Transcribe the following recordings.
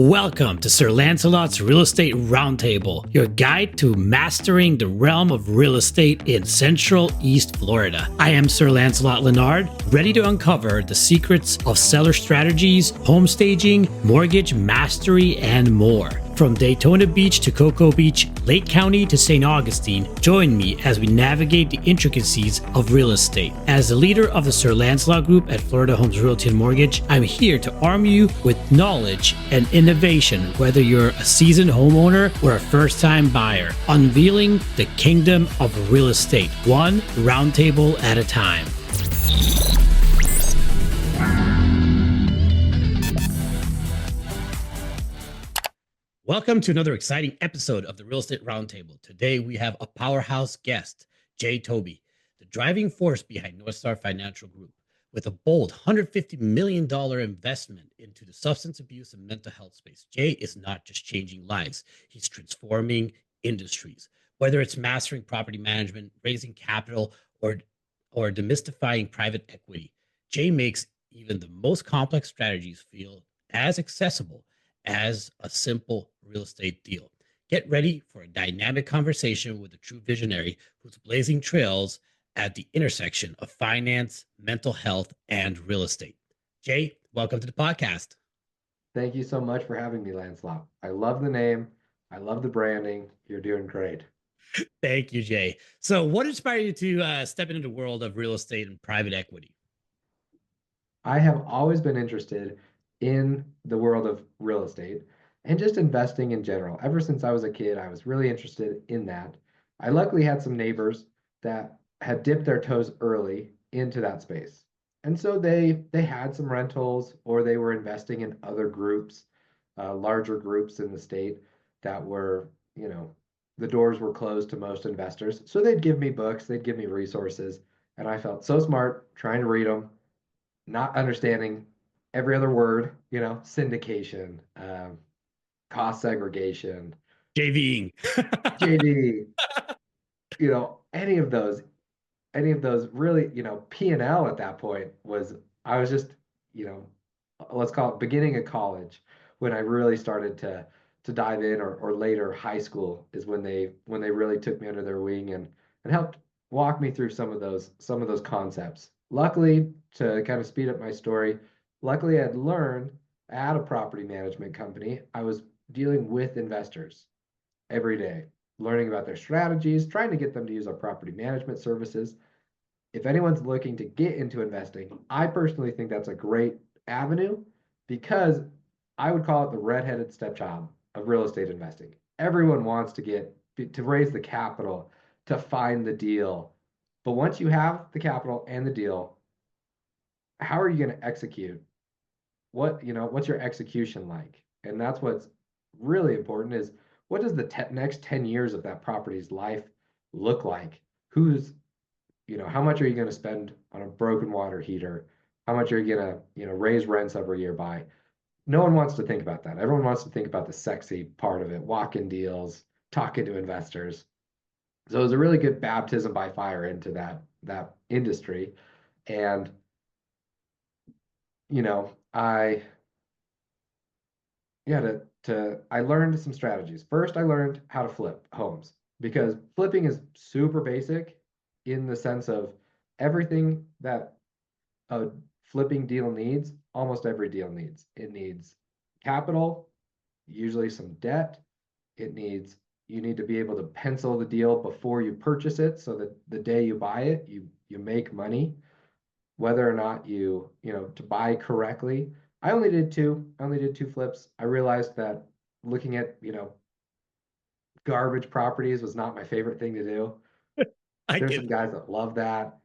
Welcome to Sir Lancelot's Real Estate Roundtable, your guide to mastering the realm of real estate in Central East Florida. I am Sir Lancelot Leonard, ready to uncover the secrets of seller strategies, home staging, mortgage mastery, and more. From Daytona Beach to Cocoa Beach, Lake County to St. Augustine, join me as we navigate the intricacies of real estate. As the leader of the Sir Lancelot Group at Florida Homes Realty and Mortgage, I'm here to arm you with knowledge and innovation, whether you're a seasoned homeowner or a first-time buyer, unveiling the kingdom of real estate, one roundtable at a time. Welcome to another exciting episode of the Real Estate Roundtable. Today we have a powerhouse guest, Jay Tobey, the driving force behind Northstar Financial Group. With a bold $150 million investment into the substance abuse and mental health space, Jay is not just changing lives, he's transforming industries. Whether it's mastering property management, raising capital, or demystifying private equity, Jay makes even the most complex strategies feel as accessible as a simple real estate deal. Get ready for a dynamic conversation with a true visionary who's blazing trails at the intersection of finance, mental health, and real estate. Jay, welcome to the podcast. Thank you so much for having me, Lancelot. I love the name. I love the branding. You're doing great. Thank you, Jay. So what inspired you to step into the world of real estate and private equity? I have always been interested in the world of real estate and just investing in general. Ever since I was a kid, I was really interested in that. I luckily had some neighbors that had dipped their toes early into that space. And so they had some rentals or they were investing in other groups, larger groups in the state that were, the doors were closed to most investors. So they'd give me books, they'd give me resources, and I felt so smart trying to read them, not understanding every other word, syndication, cost segregation, JVing. JV, any of those really, P&L at that point was, I was just, you know, let's call it beginning of college when I really started to dive in, or later high school is when they really took me under their wing and helped walk me through some of those concepts. Luckily, to kind of speed up my story, luckily I'd learned at a property management company, I was dealing with investors every day, learning about their strategies, trying to get them to use our property management services. If anyone's looking to get into investing, I personally think that's a great avenue because I would call it the redheaded stepchild of real estate investing. Everyone wants to raise the capital to find the deal. But once you have the capital and the deal, how are you going to execute? What's your execution like? And that's what's really important is what does the next 10 years of that property's life look like? How much are you going to spend on a broken water heater? How much are you going to, raise rents every year by? No one wants to think about that. Everyone wants to think about the sexy part of it, walk-in deals, talking to investors. So it was a really good baptism by fire into that industry. And, I yeah, I learned some strategies. First, I learned how to flip homes because flipping is super basic in the sense of everything that a flipping deal needs, almost every deal needs. It needs capital, usually some debt. You need to be able to pencil the deal before you purchase it so that the day you buy it, you make money, whether or not to buy correctly. I only did two flips. I realized that looking at, garbage properties was not my favorite thing to do. I There's get some that. guys that love that.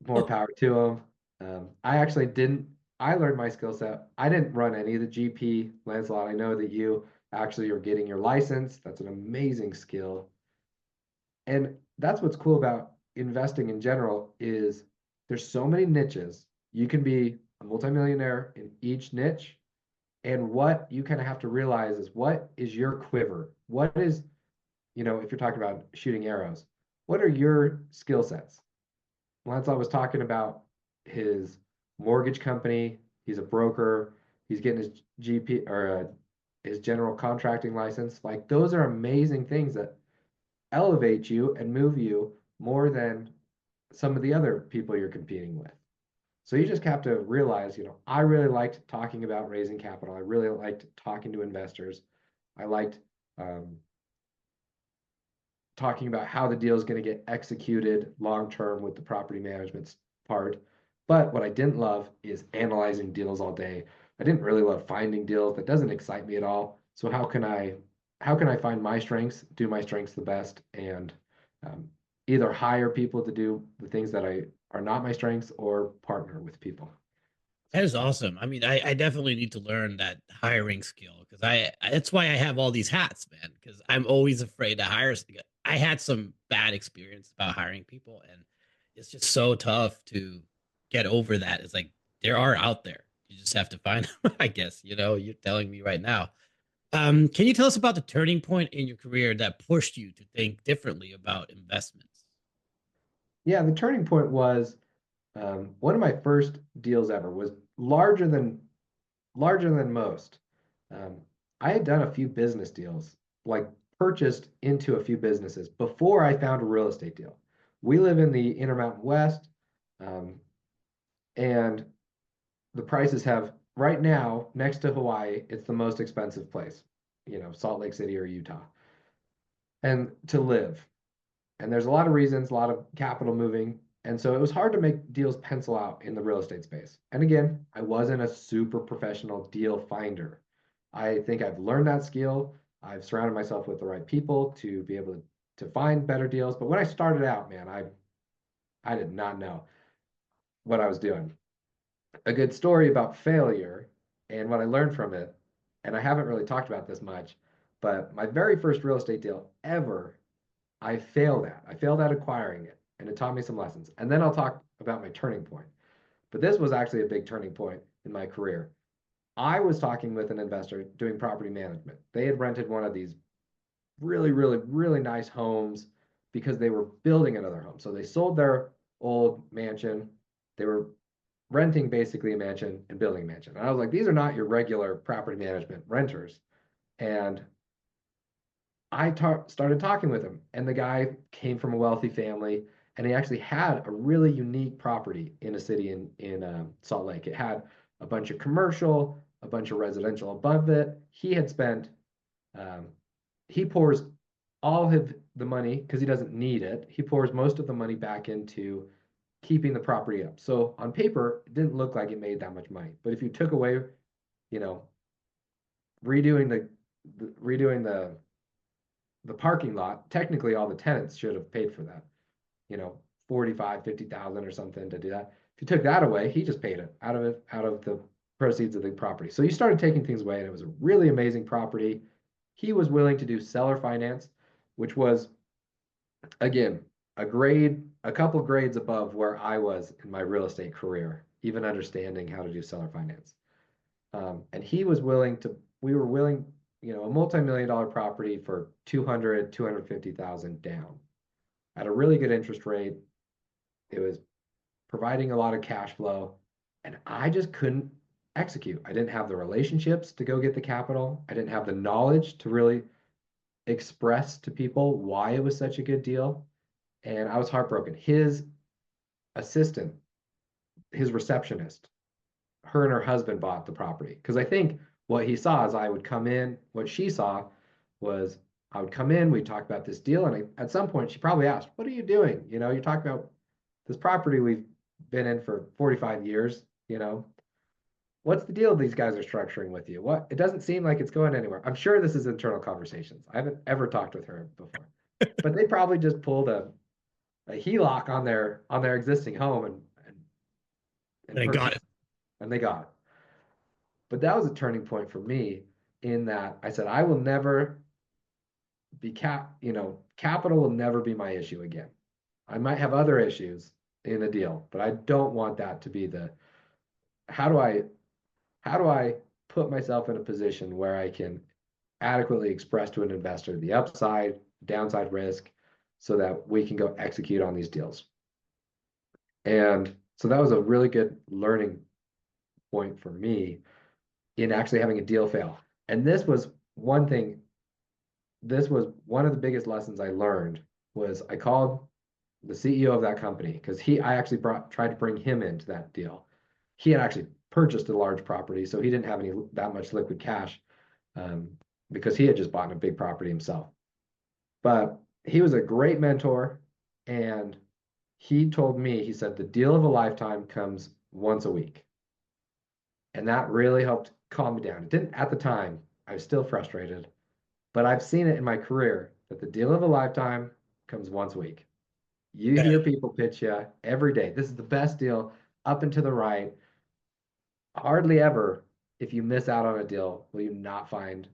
More Oh, power to them. I actually didn't. I learned my skill set. I didn't run any of the GP, Lancelot. I know that you actually are getting your license. That's an amazing skill. And that's what's cool about investing in general is there's so many niches. You can be a multimillionaire in each niche. And what you kind of have to realize is what is your quiver? What is, if you're talking about shooting arrows, what are your skill sets? Lancelot was talking about his mortgage company. He's a broker. He's getting his GP or his general contracting license. Like those are amazing things that elevate you and move you more than some of the other people you're competing with. So you just have to realize, I really liked talking about raising capital. I really liked talking to investors. I liked talking about how the deal is going to get executed long term with the property management part. But what I didn't love is analyzing deals all day. I didn't really love finding deals. That doesn't excite me at all. So how can I find my strengths, do my strengths the best, and um, either hire people to do the things that are not my strengths or partner with people. That is awesome. I mean, I definitely need to learn that hiring skill because that's why I have all these hats, man. Because I'm always afraid to hire. I had some bad experience about hiring people, and it's just so tough to get over that. It's like there are out there. You just have to find them, I guess. You're telling me right now. Can you tell us about the turning point in your career that pushed you to think differently about investments? Yeah, the turning point was one of my first deals ever was larger than most. Um, I had done a few business deals, like purchased into a few businesses before I found a real estate deal. We live in the Intermountain West, um, and the prices have right now next to Hawaii, it's the most expensive place, Salt Lake City or Utah, and to live. And there's a lot of reasons, a lot of capital moving. And so it was hard to make deals pencil out in the real estate space. And again, I wasn't a super professional deal finder. I think I've learned that skill. I've surrounded myself with the right people to be able to find better deals. But when I started out, man, I did not know what I was doing. A good story about failure and what I learned from it. And I haven't really talked about this much, but my very first real estate deal ever I failed at. I failed at acquiring it, and it taught me some lessons. And then I'll talk about my turning point. But this was actually a big turning point in my career. I was talking with an investor doing property management. They had rented one of these really, really, really nice homes because they were building another home. So they sold their old mansion. They were renting basically a mansion and building a mansion. And I was like, these are not your regular property management renters. And started talking with him, and the guy came from a wealthy family, and he actually had a really unique property in a city in Salt Lake. It had a bunch of commercial, a bunch of residential above it. Um, he pours all of the money because he doesn't need it. He pours most of the money back into keeping the property up. So on paper, it didn't look like it made that much money. But if you took away, you know, redoing the parking lot, technically all the tenants should have paid for that, 45, 50,000 or something to do that. If you took that away, he just paid it out of the proceeds of the property. So you started taking things away, and it was a really amazing property. He was willing to do seller finance, which was again a couple grades above where I was in my real estate career, even understanding how to do seller finance. And we were willing, a multi-million dollar property for 250,000 down at a really good interest rate. It was providing a lot of cash flow, and I just couldn't execute. I didn't have the relationships to go get the capital. I didn't have the knowledge to really express to people why it was such a good deal. And I was heartbroken. His assistant, his receptionist, her and her husband bought the property because I think what he saw is I would come in. What she saw was I would come in. We talk about this deal, and at some point she probably asked, "What are you doing? You talk about this property we've been in for 45 years. What's the deal these guys are structuring with you? What? It doesn't seem like it's going anywhere." I'm sure this is internal conversations. I haven't ever talked with her before, but they probably just pulled a HELOC on their existing home and And I got purchased, it. and they got it. But that was a turning point for me in that I said, I will never capital will never be my issue again. I might have other issues in a deal, but I don't want that to be how do I, how do I put myself in a position where I can adequately express to an investor the upside, downside risk so that we can go execute on these deals. And so that was a really good learning point for me in actually having a deal fail. And this was one thing, this was one of the biggest lessons I learned was I called the CEO of that company because I actually tried to bring him into that deal. He had actually purchased a large property, so he didn't have any that much liquid cash um, because he had just bought a big property himself. But he was a great mentor, and he told me, he said, the deal of a lifetime comes once a week. And that really helped calm me down. It didn't at the time. I was still frustrated, but I've seen it in my career that the deal of a lifetime comes once a week. You That hear people pitch you every day. This is the best deal up and to the right. Hardly ever, if you miss out on a deal, will you not find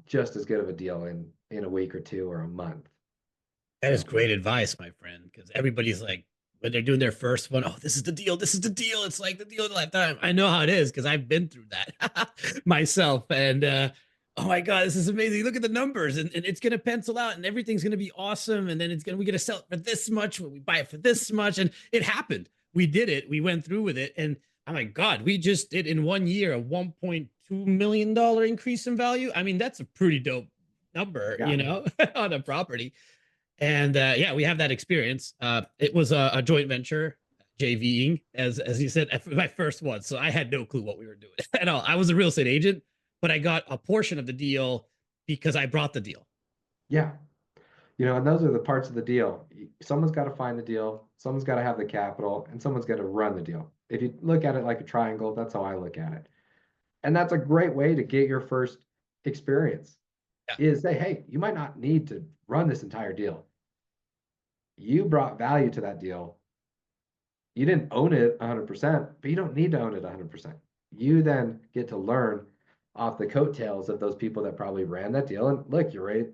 just as good of a deal in a week or two or a month. that is So great advice, my friend, because everybody's like, when they're doing their first one, oh, this is the deal. This is the deal. It's like the deal of a lifetime. I know how it is because I've been through that myself. And oh my God, this is amazing. Look at the numbers, and it's gonna pencil out and everything's gonna be awesome. And then we're gonna sell it for this much when we buy it for this much. And it happened. We did it, we went through with it. And oh my God, we just did in 1 year a $1.2 million increase in value. I mean, that's a pretty dope number, yeah, on a property. And yeah, we have that experience. It was a joint venture, JVing, as you said, my first one. So I had no clue what we were doing at all. I was a real estate agent, but I got a portion of the deal because I brought the deal. yeah. And those are the parts of the deal. Someone's got to find the deal, someone's got to have the capital, and someone's got to run the deal. If you look at it like a triangle, that's how I look at it. And that's a great way to get your first experience Yeah, is say, hey, you might not need to run this entire deal. You brought value to that deal. You didn't own it 100%, but you don't need to own it 100%. You then get to learn off the coattails of those people that probably ran that deal. And look, you're right.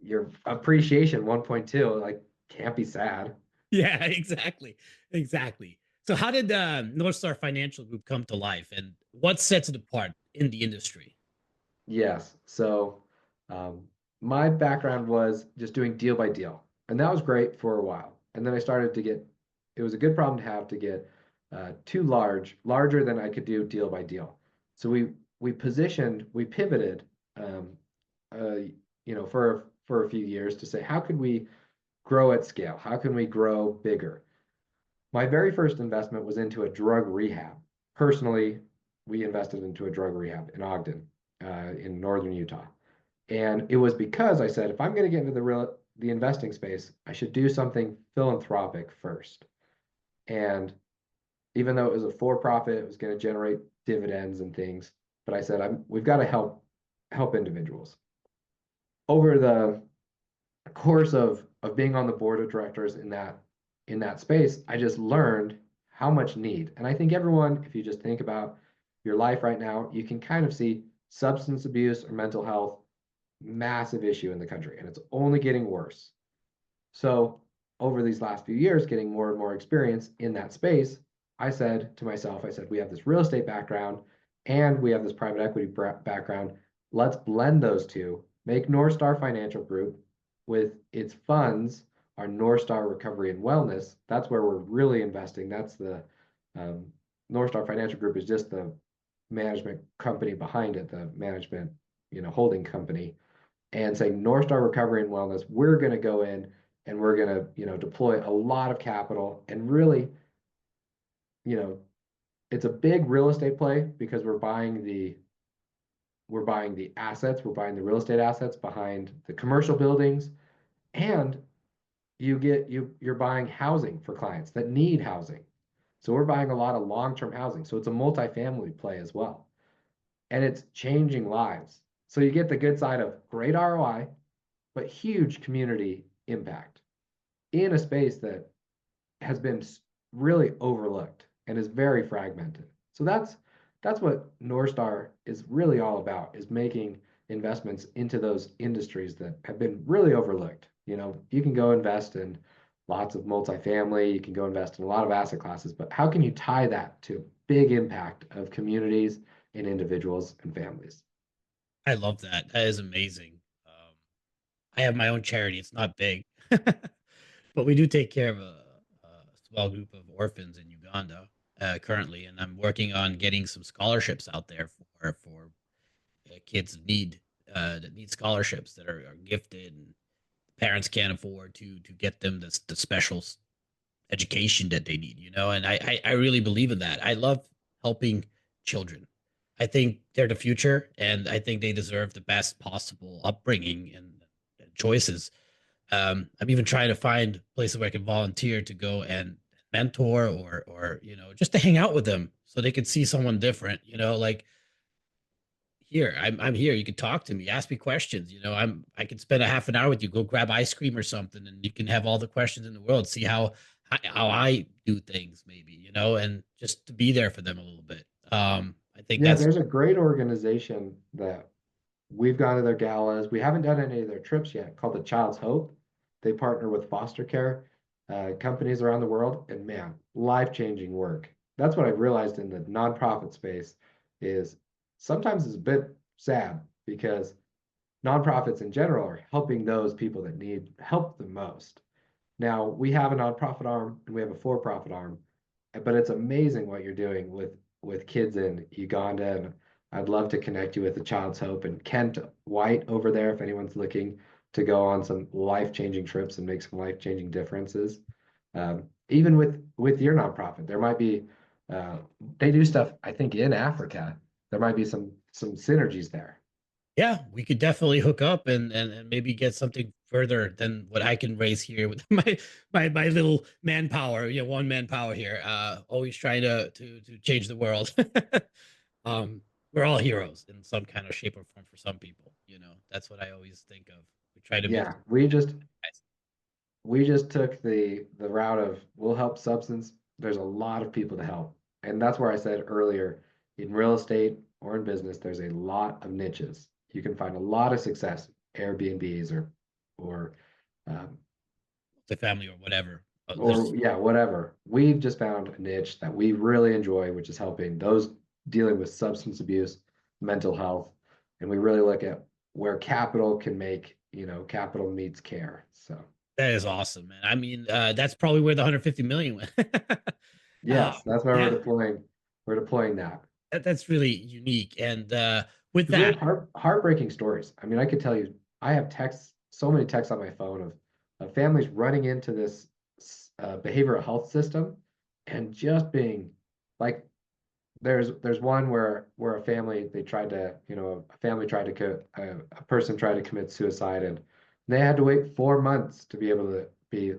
Your appreciation 1.2, like, can't be sad. yeah, exactly, exactly. So how did Northstar Financial Group come to life, and what sets it apart in the industry? Yes. So um, my background was just doing deal by deal, and that was great for a while. And then I started to get, it was a good problem to have to get too larger than I could do deal by deal. So we pivoted, um, uh, for a few years to say, how could we grow at scale? How can we grow bigger? My very first investment was into a drug rehab. Personally, we invested into a drug rehab in Ogden, in northern Utah. And it was because I said, if I'm going to get into the investing space, I should do something philanthropic first. And even though it was a for-profit, it was going to generate dividends and things. But I said, we've got to help individuals. Over the course of being on the board of directors in that space, I just learned how much need. And I think everyone, if you just think about your life right now, you can kind of see substance abuse or mental health, massive issue in the country, and it's only getting worse. So over these last few years, getting more and more experience in that space, I said to myself, I said, we have this real estate background and we have this private equity background. Let's blend those two, make Northstar Financial Group with its funds, our Northstar Recovery and Wellness. That's where we're really investing. That's the um, Northstar Financial Group is just the management company behind it, the management, holding company, and saying Northstar Recovery and Wellness, we're going to go in and we're going to, deploy a lot of capital and really, you know, it's a big real estate play because we're buying the assets, we're buying the real estate assets behind the commercial buildings, and you're buying housing for clients that need housing. So we're buying a lot of long-term housing. So it's a multifamily play as well. And it's changing lives. So you get the good side of great ROI, but huge community impact in a space that has been really overlooked and is very fragmented. So that's what Northstar is really all about, is making investments into those industries that have been really overlooked. You can go invest in lots of multifamily, you can go invest in a lot of asset classes, but how can you tie that to big impact of communities and individuals and families? I love that. That is amazing. I have my own charity. It's not big, but we do take care of a small group of orphans in Uganda currently, and I'm working on getting some scholarships out there for kids that need scholarships that are gifted and parents can't afford to get them the special education that they need, and I really believe in that. I love helping children. I think they're the future, and I think they deserve the best possible upbringing and choices. I'm even trying to find places where I can volunteer to go and mentor or just to hang out with them so they can see someone different. Like here, I'm here. You can talk to me, ask me questions. I can spend a half an hour with you, go grab ice cream or something, and you can have all the questions in the world. See how I do things, maybe, and just to be there for them a little bit. I think Yeah, that's there's a great organization that we've gone to their galas. We haven't done any of their trips yet, called the Child's Hope. They partner with foster care companies around the world, and man, life-changing work. That's what I've realized in the nonprofit space is sometimes it's a bit sad because nonprofits in general are helping those people that need help the most. Now, we have a nonprofit arm and we have a for-profit arm, but it's amazing what you're doing with kids in Uganda. And I'd love to connect you with the Child's Hope and Kent White over there if anyone's looking to go on some life-changing trips and make some life-changing differences. Even with your nonprofit, there might be uh, they do stuff, I think, in Africa. There might be some synergies there. yeah, we could definitely hook up and maybe get something further than what I can raise here with my little manpower, one manpower here. Always trying to change the world. um, we're all heroes in some kind of shape or form for some people. That's what I always think of. We try to make Yeah, we just took the route of we'll help substance. There's a lot of people to help. And that's where I said earlier, in real estate or in business, there's a lot of niches. You can find a lot of success, Airbnbs or um, the family or whatever. or yeah, whatever. We've just found a niche that we really enjoy, which is helping those dealing with substance abuse, mental health, and we really look at where capital can make, capital meets care. So That is awesome, man. I mean, that's probably where the 150 million went. yes, that's why Yeah, we're deploying that. that's really unique. And with Because we have that, heartbreaking stories. I mean, I could tell you, I have texts, so many texts on my phone of families running into this behavioral health system and just being like, there's one where a family they tried to, a family tried to a person tried to commit suicide and they had to wait 4 months to be able to be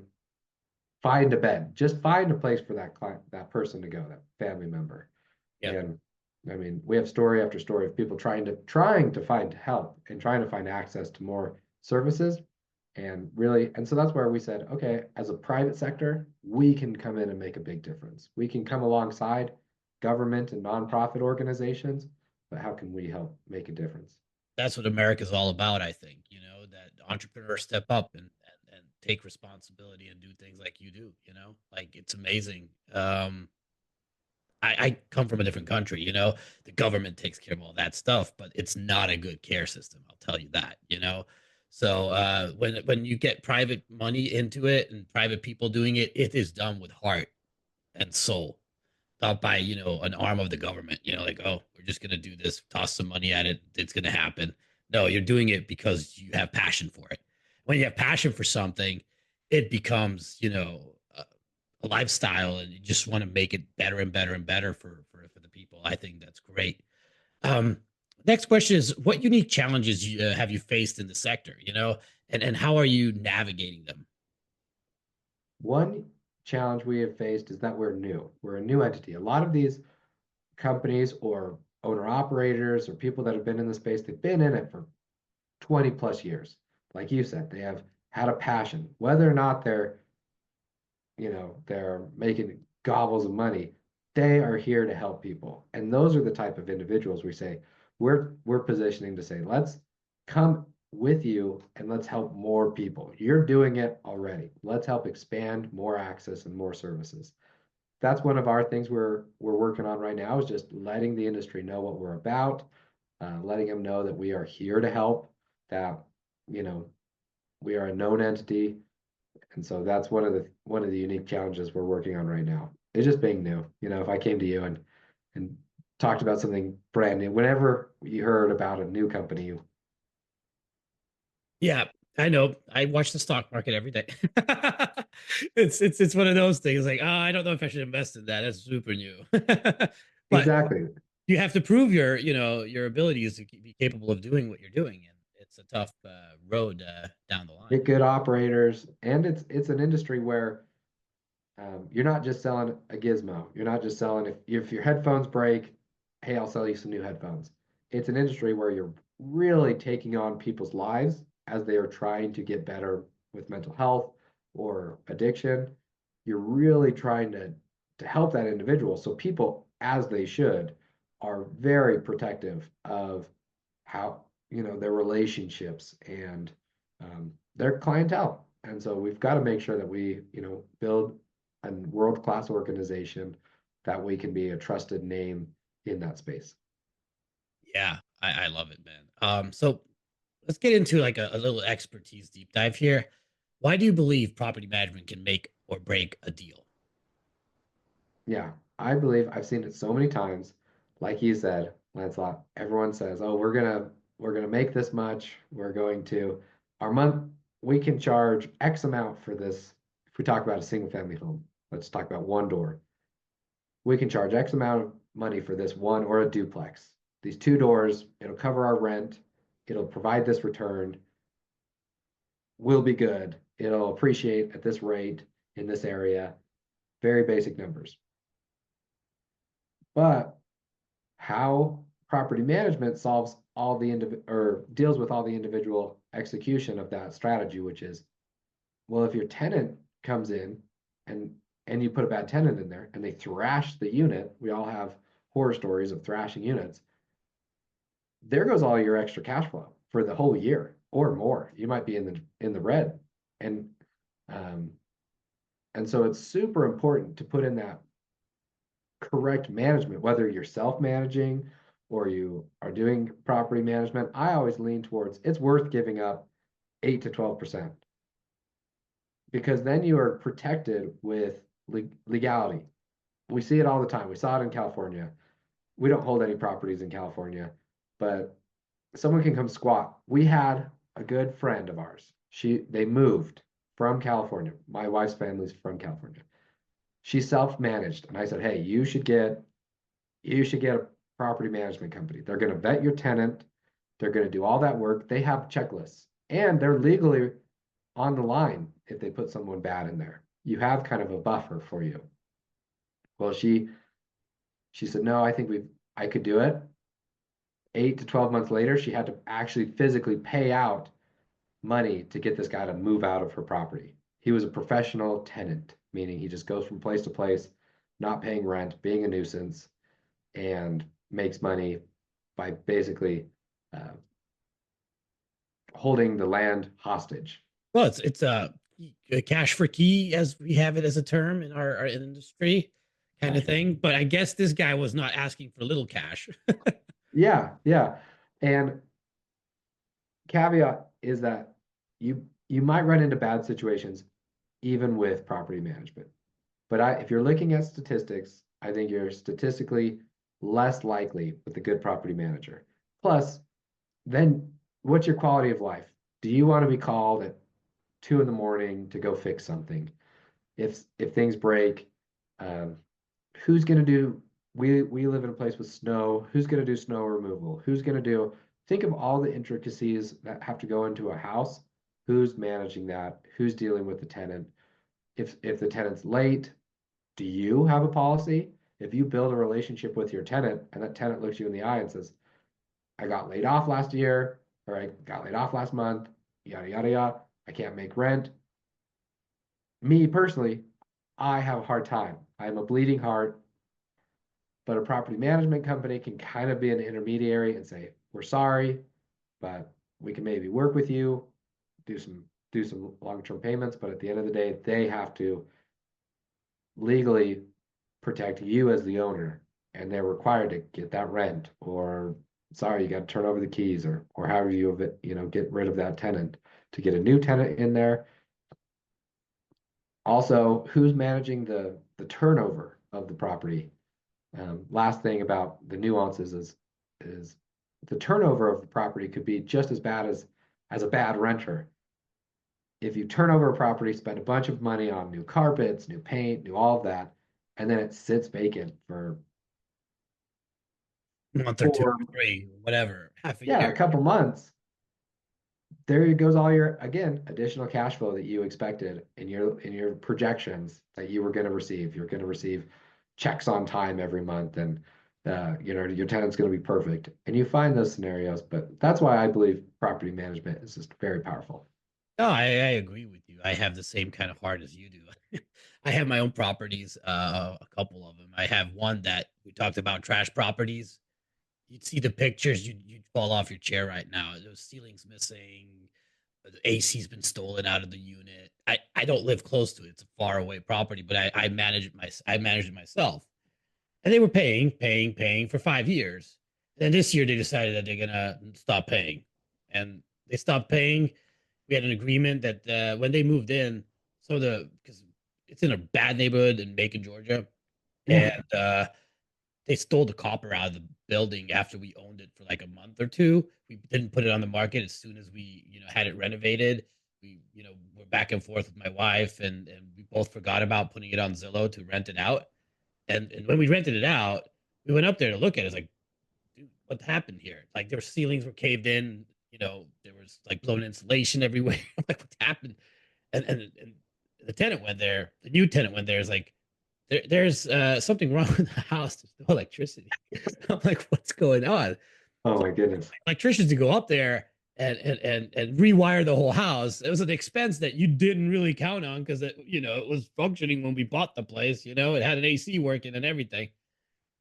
find a bed, just find a place for that client, that person to go, that family member. yeah, And I mean, we have story after story of people trying to find help and trying to find access to more services. And really, and so that's where we said, okay, as a private sector, we can come in and make a big difference. We can come alongside government and nonprofit organizations, but how can we help make a difference? that's what America's all about. I think, that entrepreneurs step up and take responsibility and do things like you do. Like it's amazing. I come from a different country. The government takes care of all that stuff, but it's not a good care system. I'll tell you that. So when you get private money into it and private people doing it, it is done with heart and soul, not by an arm of the government. Like, oh, we're just gonna do this, toss some money at it, it's gonna happen. No, you're doing it because you have passion for it. When you have passion for something, it becomes a lifestyle, and you just want to make it better and better and better for the people. I think that's great. um Next question is, what unique challenges have you faced in the sector, and how are you navigating them? One challenge we have faced is that we're new. We're a new entity. A lot of these companies or owner operators or people that have been in the space, they've been in it for 20 plus years. Like you said, they have had a passion, whether or not they're making gobbles of money, they are here to help people. And those are the type of individuals we say we're positioning to say, let's come with you and let's help more people. You're doing it already. Let's help expand more access and more services. That's one of our things we're working on right now is just letting the industry know what we're about, letting them know that we are here to help, that you know we are a known entity, and so that's one of the unique challenges we're working on right now. It's just being new. If I came to you and talked about something brand new. Whenever you heard about a new company, Yeah, I know. I watch the stock market every day. It's one of those things like, oh, I don't know if I should invest in that. That's super new. But exactly, you have to prove your, your abilities to be capable of doing what you're doing, and it's a tough road down the line. get good operators, and it's an industry where you're not just selling a gizmo. You're not just selling if your headphones break, hey, I'll sell you some new headphones. It's an industry where you're really taking on people's lives as they are trying to get better with mental health or addiction. You're really trying to help that individual. So people, as they should, are very protective of how, their relationships and their clientele. And so we've got to make sure that we, build a world-class organization that we can be a trusted name in that space. Yeah, I love it, man. So let's get into like a little expertise deep dive here. Why do you believe property management can make or break a deal? Yeah, I believe I've seen it so many times. Like you said, Lancelot, everyone says, "Oh, we're gonna make this much. We're going to our month we can charge X amount for this." If we talk about a single family home, let's talk about one door. We can charge X amount of money for this one or a duplex. These two doors, it'll cover our rent, it'll provide this return, will be good. It'll appreciate at this rate in this area. Very basic numbers. But how property management solves all the or deals with all the individual execution of that strategy, which is, well, if your tenant comes in and you put a bad tenant in there and they thrash the unit, we all have horror stories of thrashing units. There goes all your extra cash flow for the whole year or more. You might be in the red. And um, and so it's super important to put in that correct management, whether you're self-managing or you are doing property management. I always lean towards it's worth giving up 8 to 12% because then you are protected with legality. We see it all the time. We saw it in California. We don't hold any properties in California, but someone can come squat. We had a good friend of ours. They moved from California. My wife's family's from California. She self-managed, and I said, "Hey, you should get a property management company. They're going to vet your tenant. They're going to do all that work. They have checklists, and they're legally on the line if they put someone bad in there. You have kind of a buffer for you." Well, she said, "No, I could do it." 8 to 12 months later, she had to actually physically pay out money to get this guy to move out of her property. He was a professional tenant, meaning he just goes from place to place, not paying rent, being a nuisance, and makes money by basically uh, holding the land hostage. Well, it's a cash for key as we have it as a term in our industry kind of Cash for thing. key. But I guess this guy was not asking for little cash. Yeah, yeah. And caveat is that you might run into bad situations even with property management. But if you're looking at statistics, I think you're statistically less likely with a good property manager. Plus, then what's your quality of life? Do you want to be called at 2 in the morning to go fix something? If things break, um, who's going to do? We live in a place with snow. Who's going to do snow removal? Who's going to do? Think of all the intricacies that have to go into a house. Who's managing that? Who's dealing with the tenant? If the tenant's late, do you have a policy? If you build a relationship with your tenant and that tenant looks you in the eye and says, "I got laid off last year," or "I got laid off last month," yada, yada, yada, "I can't make rent." Me personally, I have a hard time. I'm a bleeding heart, but a property management company can kind of be an intermediary and say, "We're sorry, but we can maybe work with you, do some long-term payments." But at the end of the day, they have to legally protect you as the owner, and they're required to get that rent, or sorry, you got to turn over the keys, or however get rid of that tenant to get a new tenant in there. Also, who's managing the turnover of the property? Last thing about the nuances is the turnover of the property could be just as bad as a bad renter. If you turn over a property, spend a bunch of money on new carpets, new paint, new all of that, and then it sits vacant for A month or two four, or three, whatever, half a yeah, year. a couple months, there goes all your, again, additional cash flow that you expected in your projections that you were going to receive. You're going to receive checks on time every month, and your tenant's going to be perfect. And you find those scenarios, but that's why I believe property management is just very powerful. No, I agree with you. I have the same kind of heart as you do. I have my own properties, a couple of them. I have one that we talked about trash properties. You'd see the pictures, you'd fall off your chair right now. Those ceilings missing, the AC's been stolen out of the unit. I don't live close to it. It's a far away property, but I managed it myself. And they were paying for 5 years. And this year they decided that they're gonna stop paying. And they stopped paying. We had an agreement that when they moved in, so because it's in a bad neighborhood in Macon, Georgia, and Yeah, they stole the copper out of the building after we owned it for like a month or two. We didn't put it on the market as soon as we, had it renovated. We, were back and forth with my wife, and we both forgot about putting it on Zillow to rent it out. And when we rented it out, we went up there to look at it. It's like, dude, what happened here? Like their ceilings were caved in. There was like blown insulation everywhere. I'm like, what happened? And the tenant went there. The new tenant went there. Is like, there's something wrong with the house. There's no electricity. I'm like, what's going on? oh So my goodness. electricians to go up there and rewire the whole house. It was an expense that you didn't really count on because it was functioning when we bought the place. It had an AC working and everything.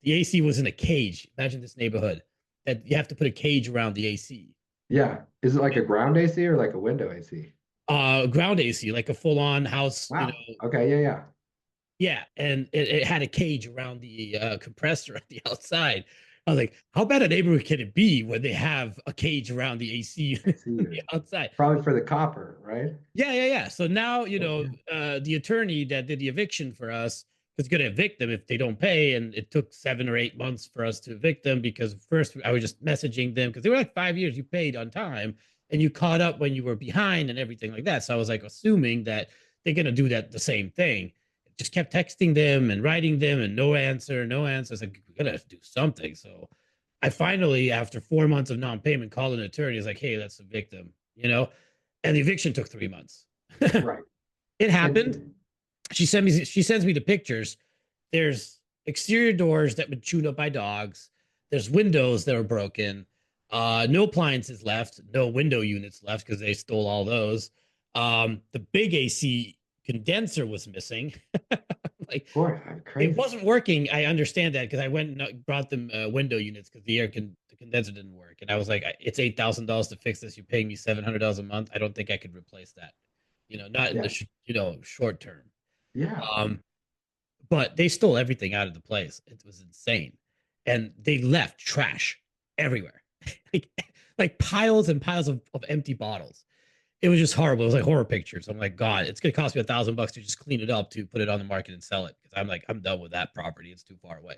The AC was in a cage. Imagine this neighborhood that you have to put a cage around the AC. Yeah, is it like a ground AC or like a window AC? Ground AC, like a full on house. Wow. Okay, yeah, yeah. Yeah, and it had a cage around the compressor on the outside. I was like, how bad a neighborhood can it be when they have a cage around the AC I unit see on the you. outside? Probably for the copper, right? Yeah, yeah, yeah. So now, Oh, yeah. the attorney that did the eviction for us was going to evict them if they don't pay. And it took 7 or 8 months for us to evict them because first I was just messaging them because they were like 5 years you paid on time and you caught up when you were behind and everything like that. So I was like assuming that they're going to do that the same thing. Just kept texting them and writing them and no answer, no answer. I was like, we got to do something. So I finally, after 4 months of non-payment, called an attorney. He's like, hey, let's evict them. And the eviction took 3 months. Right. It happened. And She sends me the pictures. There's exterior doors that were chewed up by dogs. There's windows that are broken. No appliances left. No window units left because they stole all those. The big AC condenser was missing. Like boy, it crazy. wasn't working. I understand that because I went and brought them window units because the condenser didn't work, and I was like, it's $8,000 to fix this. You're paying me $700 a month. I don't think I could replace that. Not in the Yeah. short term. Yeah. Um, but they stole everything out of the place. It was insane, and they left trash everywhere, like like piles and piles of empty bottles. It was just horrible. It was like horror pictures. I'm like, God, it's gonna cost me $1,000 to just clean it up to put it on the market and sell it because I'm like, I'm done with that property. It's too far away.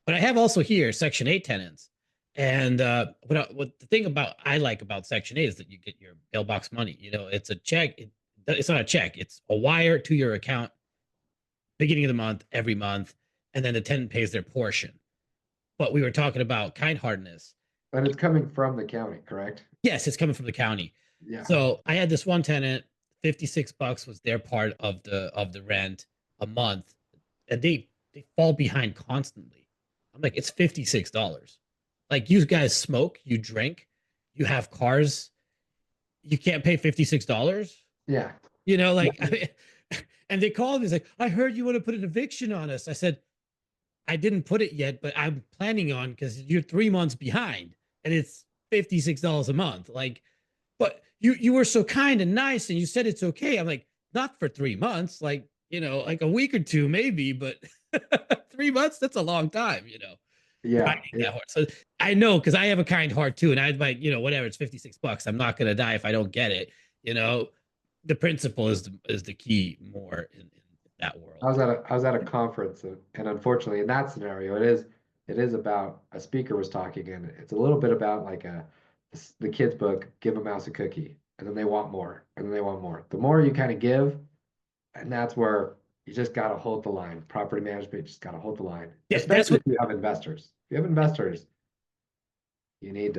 But I have also here Section 8 tenants. And what the thing about I like about Section 8 is that you get your mailbox money. It's a check. It's not a check. It's a wire to your account beginning of the month, every month, and then the tenant pays their portion. But we were talking about kind heartedness. And it's coming from the county, correct? Yes, it's coming from the county. Yeah. So I had this one tenant, $56 was their part of the rent a month, and they fall behind constantly. I'm like, it's $56. Like you guys smoke, you drink, you have cars, you can't pay $56. Yeah. Like Yeah. and they called me, he's like, I heard you want to put an eviction on us. I said, I didn't put it yet, but I'm planning on because you're 3 months behind and it's $56 a month. Like, but you were so kind and nice and you said it's okay. I'm like, not for 3 months, like a week or two, maybe, but 3 months, that's a long time. Yeah. Finding that hard. So I know because I have a kind heart too, and I'd like, whatever, it's $56. I'm not gonna die if I don't get it. You know, the principle is the key more in that world. I was at a conference, and unfortunately, in that scenario, it is about a speaker was talking, and it's a little bit about like the kids' book, Give a Mouse a Cookie, and then they want more, and then they want more. The more you kind of give, and that's where you just got to hold the line. Property management just got to hold the line, Yeah, that's especially what. if you have investors. If you have investors, you need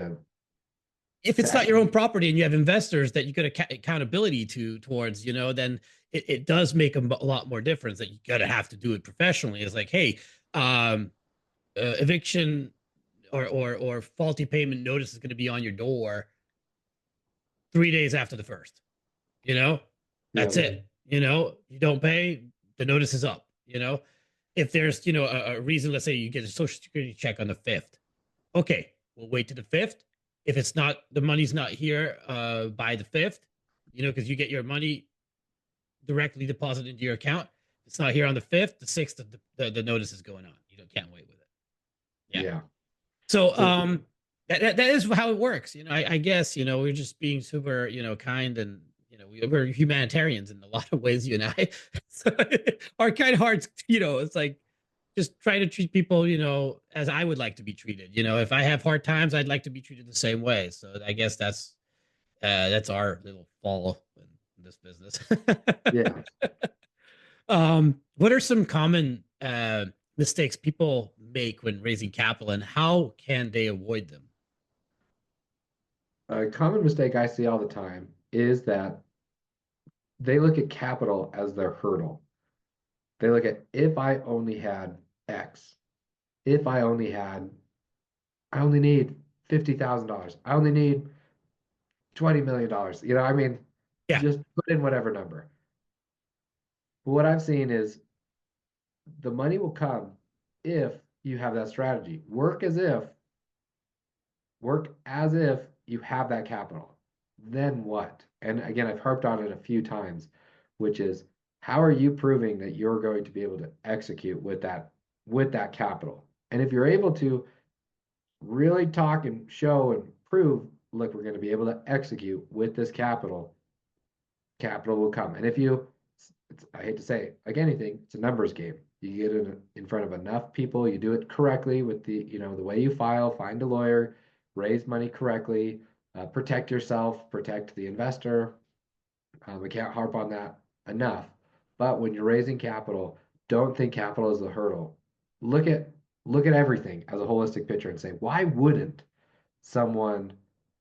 If it's to not your own property and you have investors that you get accountability towards, then it does make a lot more difference. That you gotta have to do it professionally. It's like, hey, um, eviction or faulty payment notice is going to be on your door 3 days after the first. You know, yeah, that's it. You don't pay, the notice is up. If there's a reason, let's say you get a social security check on the 5th. Okay, we'll wait to the 5th. If it's not, the money's not here by the 5th, because you get your money directly deposited into your account. If it's not here on the 5th, the 6th, the notice is going on. You can't wait with it. Yeah. yeah. So So that is how it works. I guess, we're just being super, kind, and we're humanitarians in a lot of ways, you and I. So our kind hearts, it's like just try to treat people, as I would like to be treated. If I have hard times, I'd like to be treated the same way. So I guess that's our little fall in this business. yeah, What are some common mistakes people make when raising capital, and how can they avoid them? a common mistake I see all the time is that they look at capital as their hurdle. They look at if I only had X, if I only need $50,000. I only need $20 million. I mean, Yeah, just put in whatever number. But what I've seen is the money will come if you have that strategy. Work as if you have that capital. Then what? And again, I've harped on it a few times, which is how are you proving that you're going to be able to execute with that capital? And if you're able to really talk and show and prove, look, we're going to be able to execute with this capital, capital will come. And if you, I hate to say it, like anything, it's a numbers game. You get it in front of enough people, you do it correctly with the way you file, find a lawyer, raise money correctly, protect yourself, protect the investor. We can't harp on that enough. But when you're raising capital, don't think capital is the hurdle. Look at look at everything as a holistic picture and say, why wouldn't someone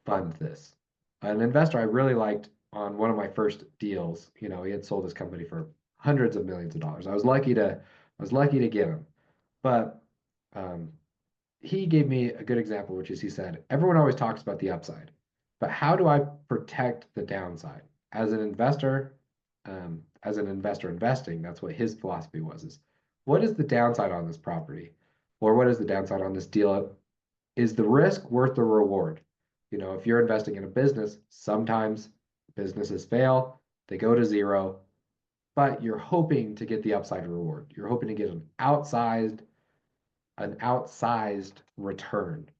fund this? An investor I really liked on one of my first deals, he had sold his company for hundreds of millions of dollars. I was lucky to get him. But um, he gave me a good example, which is he said, everyone always talks about the upside, but how do I protect the downside? As an investor investing, that's what his philosophy was, is what is the downside on this property? Or what is the downside on this deal? Is the risk worth the reward? If you're investing in a business, sometimes businesses fail, they go to zero, but you're hoping to get the upside reward. You're hoping to get an outsized return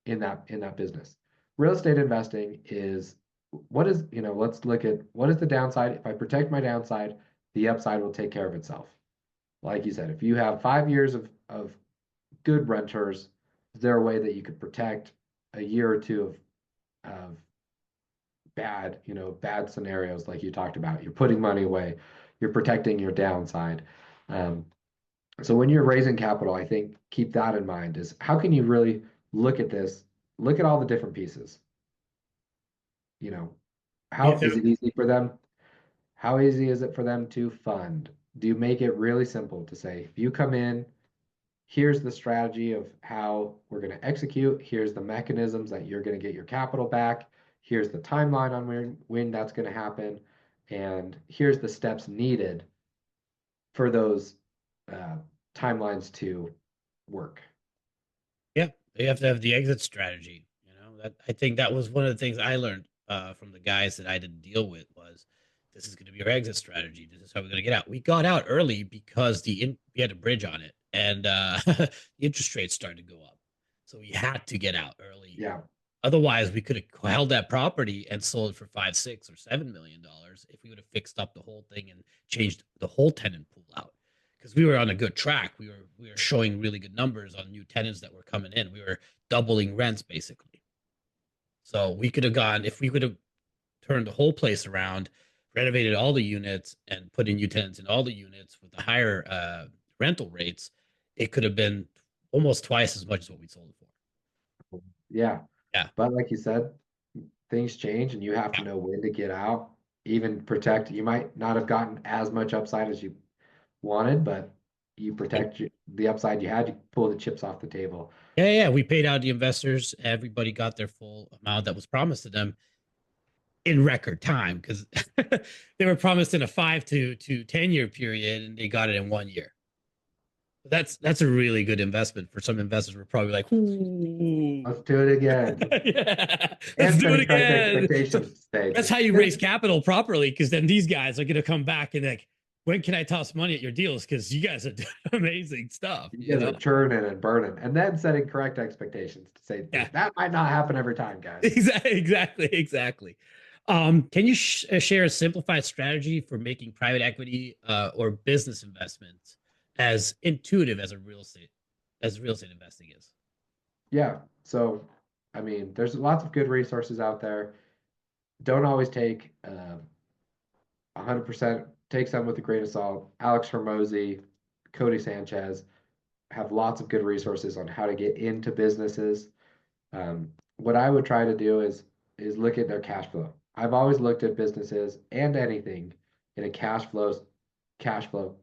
in that business. Real estate investing is let's look at what is the downside. If I protect my downside, the upside will take care of itself. Like you said, if you have 5 years of good renters, is there a way that you could protect a year or two of bad scenarios like you talked about? You're putting money away, you're protecting your downside. Um, so when you're raising capital, I think keep that in mind, is how can you really look at this, look at all the different pieces. You know, yeah, how is it easy for them? How easy is it for them to fund? Do you make it really simple to say, if you come in, here's the strategy of how we're going to execute, here's the mechanisms that you're going to get your capital back, here's the timeline on when that's going to happen, and here's the steps needed for those uh, timelines to work. yeah, you have to have the exit strategy. That I think that was one of the things I learned from the guys that I didn't deal with was this is going to be our exit strategy. This is how we're going to get out. We got out early because we had a bridge on it, and the interest rates started to go up, so we had to get out early. Yeah. Otherwise, we could have held that property and sold it for 5, 6, or $7 million if we would have fixed up the whole thing and changed the whole tenant pool out. Because we were on a good track. We were showing really good numbers on new tenants that were coming in. We were doubling rents basically. So we could have gone if we could have turned the whole place around, renovated all the units, and put in new tenants in all the units with the higher rental rates. It could have been almost twice as much as what we sold it for. Yeah. Yeah. But like you said, things change and you have to Yeah. know when to get out, even protect. You might not have gotten as much upside as you wanted, but you protect the upside you had, you pull the chips off the table. Yeah, yeah. We paid out the investors. Everybody got their full amount that was promised to them in record time because they were promised in a 5 to 10 year period and they got it in 1 year. That's a really good investment for some investors. We're probably like, ooh, Let's do it again. yeah, let's And do it setting correct again. So expectations that's stage. how you raise capital properly because then these guys are going to come back and like, when can I toss money at your deals? Because you guys are doing amazing stuff, You you guys know? are churning and burning, and then setting correct expectations to say Yeah. that might not happen every time, guys. Exactly. Can you share a simplified strategy for making private equity or business investments as intuitive as real estate investing is? Yeah. So, I mean, there's lots of good resources out there. Don't always take 100%. Take some with a grain of salt. Alex Hermosi, Cody Sanchez have lots of good resources on how to get into businesses. What I would try to do is look at their cash flow. I've always looked at businesses and anything in a cash flow.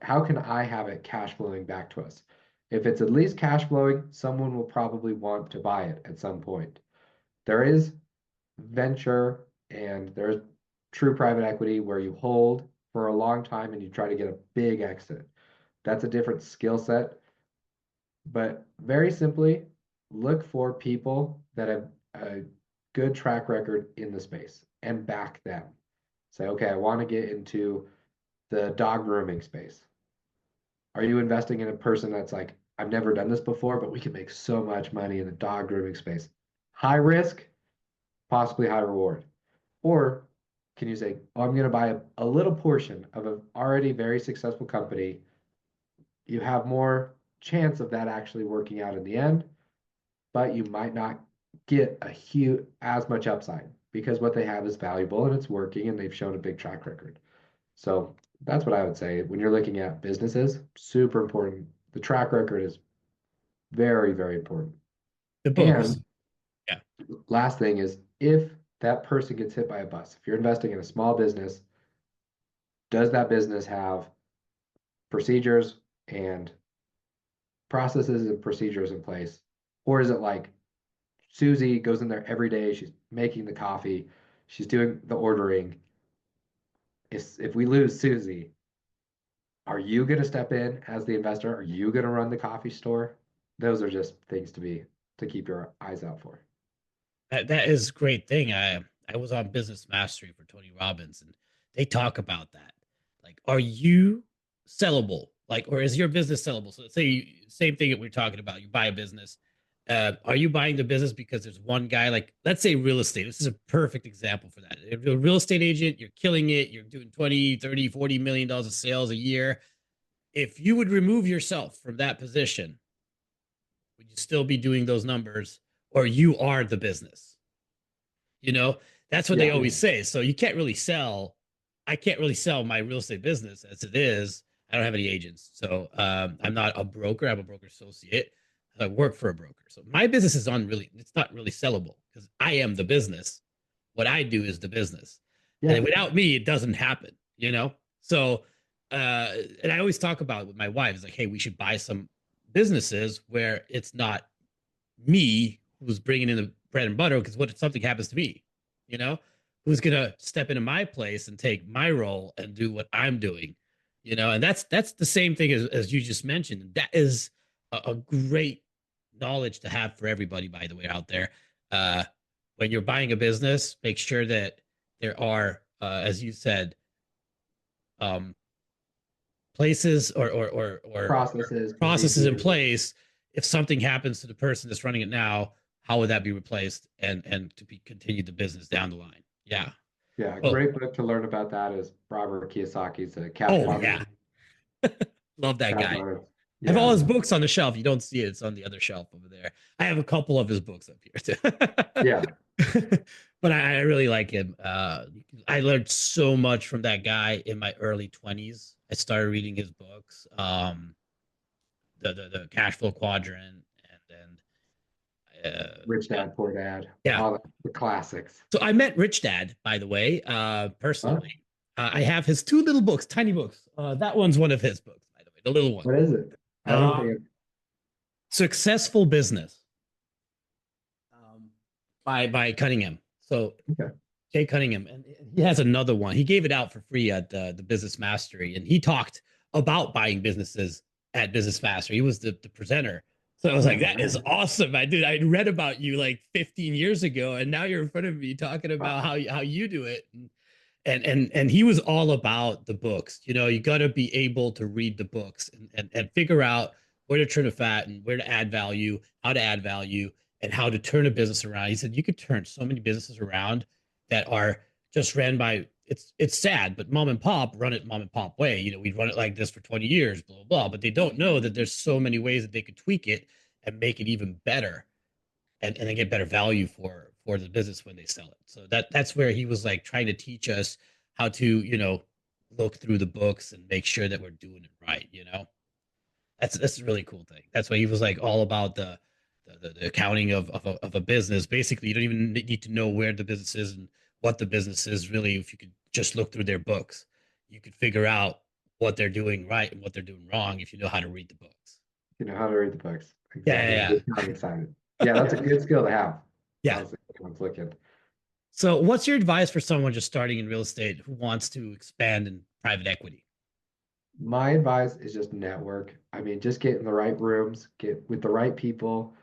How can I have it cash flowing back to us? If it's at least cash flowing, someone will probably want to buy it at some point. There is venture and there's true private equity where you hold for a long time and you try to get a big exit. That's a different skill set. But very simply, look for people that have a good track record in the space and back them. Say, okay, I want to get into the dog grooming space. Are you investing in a person that's like, I've never done this before, but we can make so much money in the dog grooming space? High risk, possibly high reward. Or can you say, oh, I'm going to buy a little portion of an already very successful company? You have more chance of that actually working out in the end, but you might not get a huge as much upside because what they have is valuable and it's working and they've shown a big track record. So that's what I would say when you're looking at businesses, super important. The track record is very, very important. The books. And Yeah. last thing is if that person gets hit by a bus, if you're investing in a small business, does that business have procedures and processes and procedures in place? Or is it like Susie goes in there every day, she's making the coffee, she's doing the ordering. If we lose Susie, are you going to step in as the investor? Are you going to run the coffee store? Those are just things to keep your eyes out for. That is a great thing. I was on Business Mastery for Tony Robbins, and they talk about that. Like, are you sellable? Like, or is your business sellable? So let's say same thing that we're talking about. You buy a business. Are you buying the business because there's one guy? Like, let's say real estate. This is a perfect example for that. If you're a real estate agent, you're killing it. You're doing 20, 30, $40 million of sales a year. If you would remove yourself from that position, would you still be doing those numbers, or you are the business? You know, that's what they Yeah. always say. So you can't really sell. I can't really sell my real estate business as it is. I don't have any agents. So I'm not a broker. I'm a broker associate. I work for a broker. So my business is it's not really sellable because I am the business. What I do is the business. Yeah. And without me, it doesn't happen, you know? So, and I always talk about it with my wife. It's like, hey, we should buy some businesses where it's not me who's bringing in the bread and butter because what if something happens to me, you know, who's gonna step into my place and take my role and do what I'm doing, you know? And that's the same thing as you just mentioned. That is a great knowledge to have for everybody, by the way, out there. uh when you're buying a business, make sure that there are as you said, um places or Processes, processes in procedures. place if something happens to the person that's running it now. how would that be replaced and to be continue the business down the line. Yeah. Yeah, a Oh, great book to learn about that is Robert Kiyosaki's Cash oh yeah. Money. Love that Cash guy. Money. I have Yeah, all his books on the shelf. You don't see it. It's on the other shelf over there. I have a couple of his books up here yeah. too. But I really like him. I learned so much from that guy in my early 20s. I started reading his books, the cash flow quadrant, and Rich Dad, Poor Dad, yeah. all the classics. So I met Rich Dad, by the way, Huh? personally. I have his two little books, tiny books. That one's one of his books, by the way, the little one. What is it? I don't Uh, think Successful Business, um, by Cunningham. So okay. Jay Cunningham, and he has another one. He gave it out for free at the Business Mastery, and he talked about buying businesses at Business Mastery. He was the presenter. So I was Oh, like, that is man. awesome. I read about you like 15 years ago, and now you're in front of me talking about Wow. how you do it. And he was all about the books. You know, you got to be able to read the books and figure out where to turn a fat and where to add value, how to add value, and how to turn a business around. He said you could turn so many businesses around that are just ran by, it's sad, but mom and pop run it mom and pop way. You know, we'd run it like this for 20 years, blah, blah, blah. But they don't know that there's so many ways that they could tweak it and make it even better and they get better value for the business when they sell it. So that's where he was like trying to teach us how to, look through the books and make sure that we're doing it right, you know. That's a really cool thing. That's why he was like all about the accounting of a business. Basically, you don't even need to know where the business is and what the business is really. If you could just look through their books, you could figure out what they're doing right and what they're doing wrong if you know how to read the books. You know how to read the books. Yeah, Exactly. yeah, I'm excited. Yeah, that's a good skill to have. yeah. Honestly, I'm looking. So, what's your advice for someone just starting in real estate who wants to expand in private equity? My advice is just network. I mean, just get in the right rooms, get with the right people,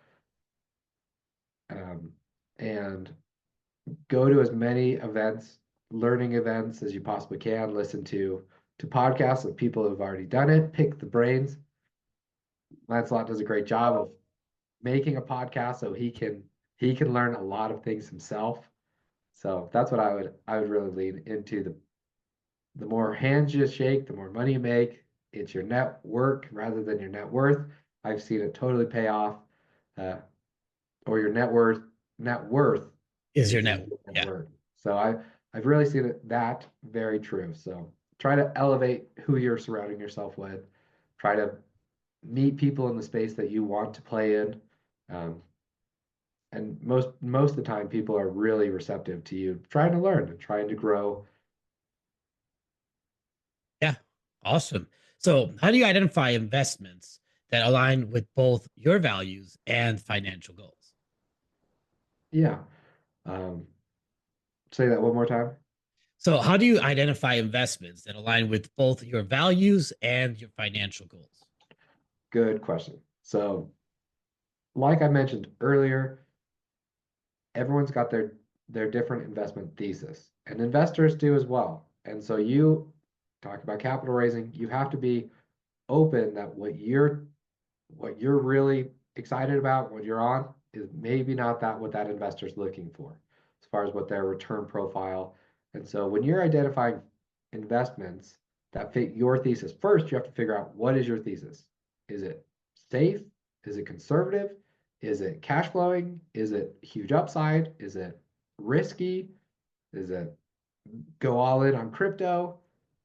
um, and go to as many events, learning events as you possibly can. Listen to podcasts of people who've already done it. Pick the brains. Lancelot does a great job of making a podcast so he can learn a lot of things himself. So that's what I would really lean into. The more hands you shake, the more money you make. It's your network rather than your net worth. I've seen it totally pay off. Uh, or your net worth Is your is network? your net Yeah. worth. So I've really seen it that very true. So try to elevate who you're surrounding yourself with. Try to meet people in the space that you want to play in. Um, and most of the time people are really receptive to you trying to learn and trying to grow. Yeah. Awesome. So, how do you identify investments that align with both your values and financial goals? Yeah. Um, say that one more time. So, how do you identify investments that align with both your values and your financial goals? Good question. So like I mentioned earlier, everyone's got their different investment thesis, and investors do as well. And so you talk about capital raising, you have to be open that what you're really excited about, what you're on, is maybe not that what that investor's looking for as far as what their return profile. And so when you're identifying investments that fit your thesis, first you have to figure out what is your thesis. Is it safe? Is it conservative? Is it cash flowing? Is it huge upside? Is it risky? Is it go all in on crypto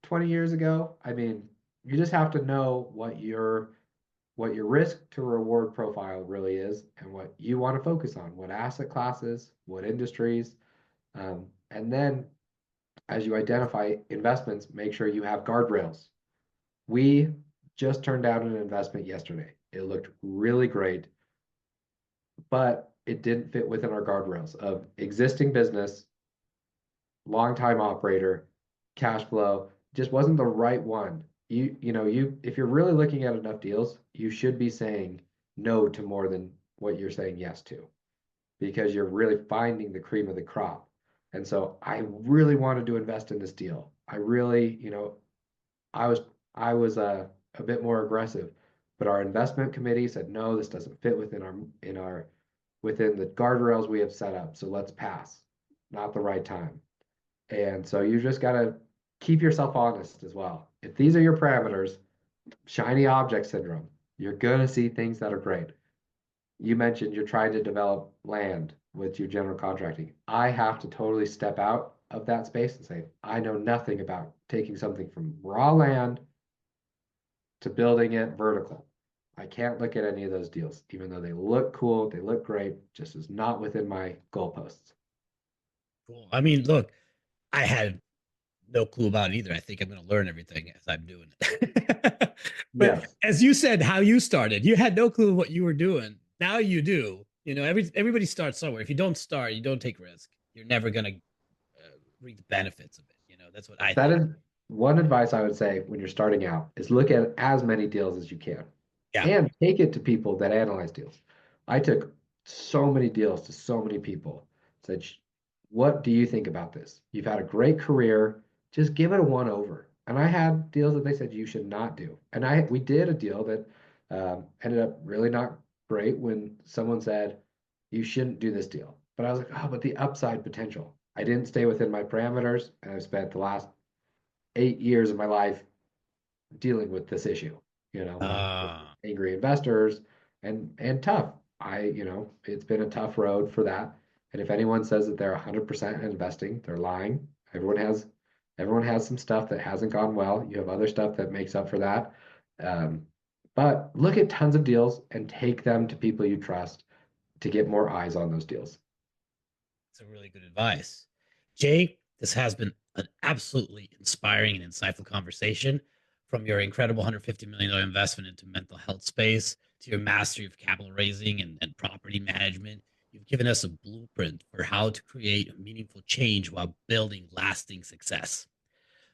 20 years ago? I mean, you just have to know what your risk to reward profile really is and what you want to focus on, what asset classes, what industries. And then as you identify investments, make sure you have guardrails. We just turned down an investment yesterday. It looked really great, but it didn't fit within our guardrails of existing business, long time operator, cash flow, just wasn't the right one. You if you're really looking at enough deals, you should be saying no to more than what you're saying yes to because you're really finding the cream of the crop. And so I really wanted to invest in this deal. I really, I was I was a bit more aggressive, but our investment committee said no, this doesn't fit within our within the guardrails we have set up. So let's pass. Not the right time. And so you just got to keep yourself honest as well. If these are your parameters, shiny object syndrome, you're going to see things that are great. You mentioned you're trying to develop land with your general contracting. I have to totally step out of that space and say, I know nothing about taking something from raw land to building it vertical. I can't look at any of those deals, even though they look cool, they look great, just is not within my goalposts. Cool. I mean, look, I had no clue about it either. I think I'm going to learn everything as I'm doing it. But Yes. as you said, how you started, you had no clue what you were doing. Now you do. You know, everybody starts somewhere. If you don't start, you don't take risk. You're never going to reap the benefits of it. You know, that's what I That think. is one advice I would say when you're starting out is look at as many deals as you can Yeah. and take it to people that analyze deals. I took so many deals to so many people. Said, what do you think about this? You've had a great career. Just give it a one over. And I had deals that they said you should not do. And we did a deal that ended up really not great when someone said you shouldn't do this deal. But I was like, oh, but the upside potential. I didn't stay within my parameters, and I've spent the last 8 years of my life dealing with this issue, with Uh, angry investors and tough. It's been a tough road for that. And if anyone says that they're 100% investing, they're lying. Everyone has some stuff that hasn't gone well. You have other stuff that makes up for that. Um, but look at tons of deals and take them to people you trust to get more eyes on those deals. That's a really good advice. Jay, this has been an absolutely inspiring and insightful conversation, from your incredible $150 million investment into mental health space to your mastery of capital raising and property management. You've given us a blueprint for how to create meaningful change while building lasting success.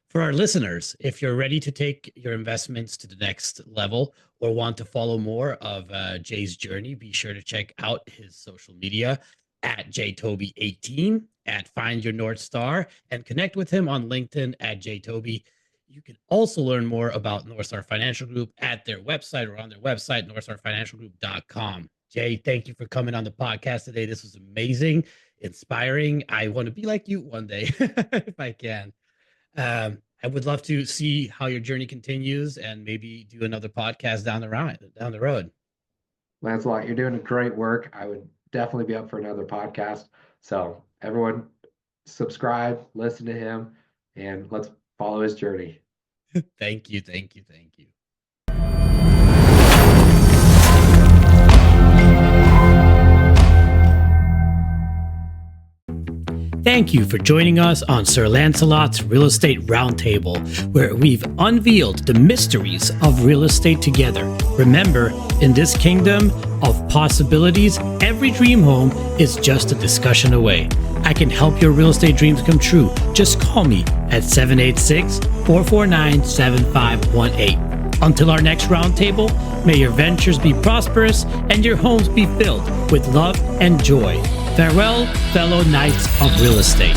For our listeners, if you're ready to take your investments to the next level or want to follow more of Jay's journey, be sure to check out his social media at Jay Tobey 18 at Find Your North Star and connect with him on LinkedIn at Jay Tobey. You can also learn more about Northstar Financial Group at their website or on their website, northstarfinancialgroup.com. Jay, thank you for coming on the podcast today. This was amazing, inspiring. I want to be like you one day if I can. I would love to see how your journey continues and maybe do another podcast down the road. Lancelot, you're doing great work. I would definitely be up for another podcast. So everyone subscribe, listen to him, and let's follow his journey. Thank you. Thank you. Thank you. Thank you for joining us on Sir Lancelot's Real Estate Roundtable, where we've unveiled the mysteries of real estate together. Remember, in this kingdom of possibilities, every dream home is just a discussion away. I can help your real estate dreams come true. Just call me at 786-449-7518. Until our next roundtable, may your ventures be prosperous and your homes be filled with love and joy. Farewell, fellow knights of real estate.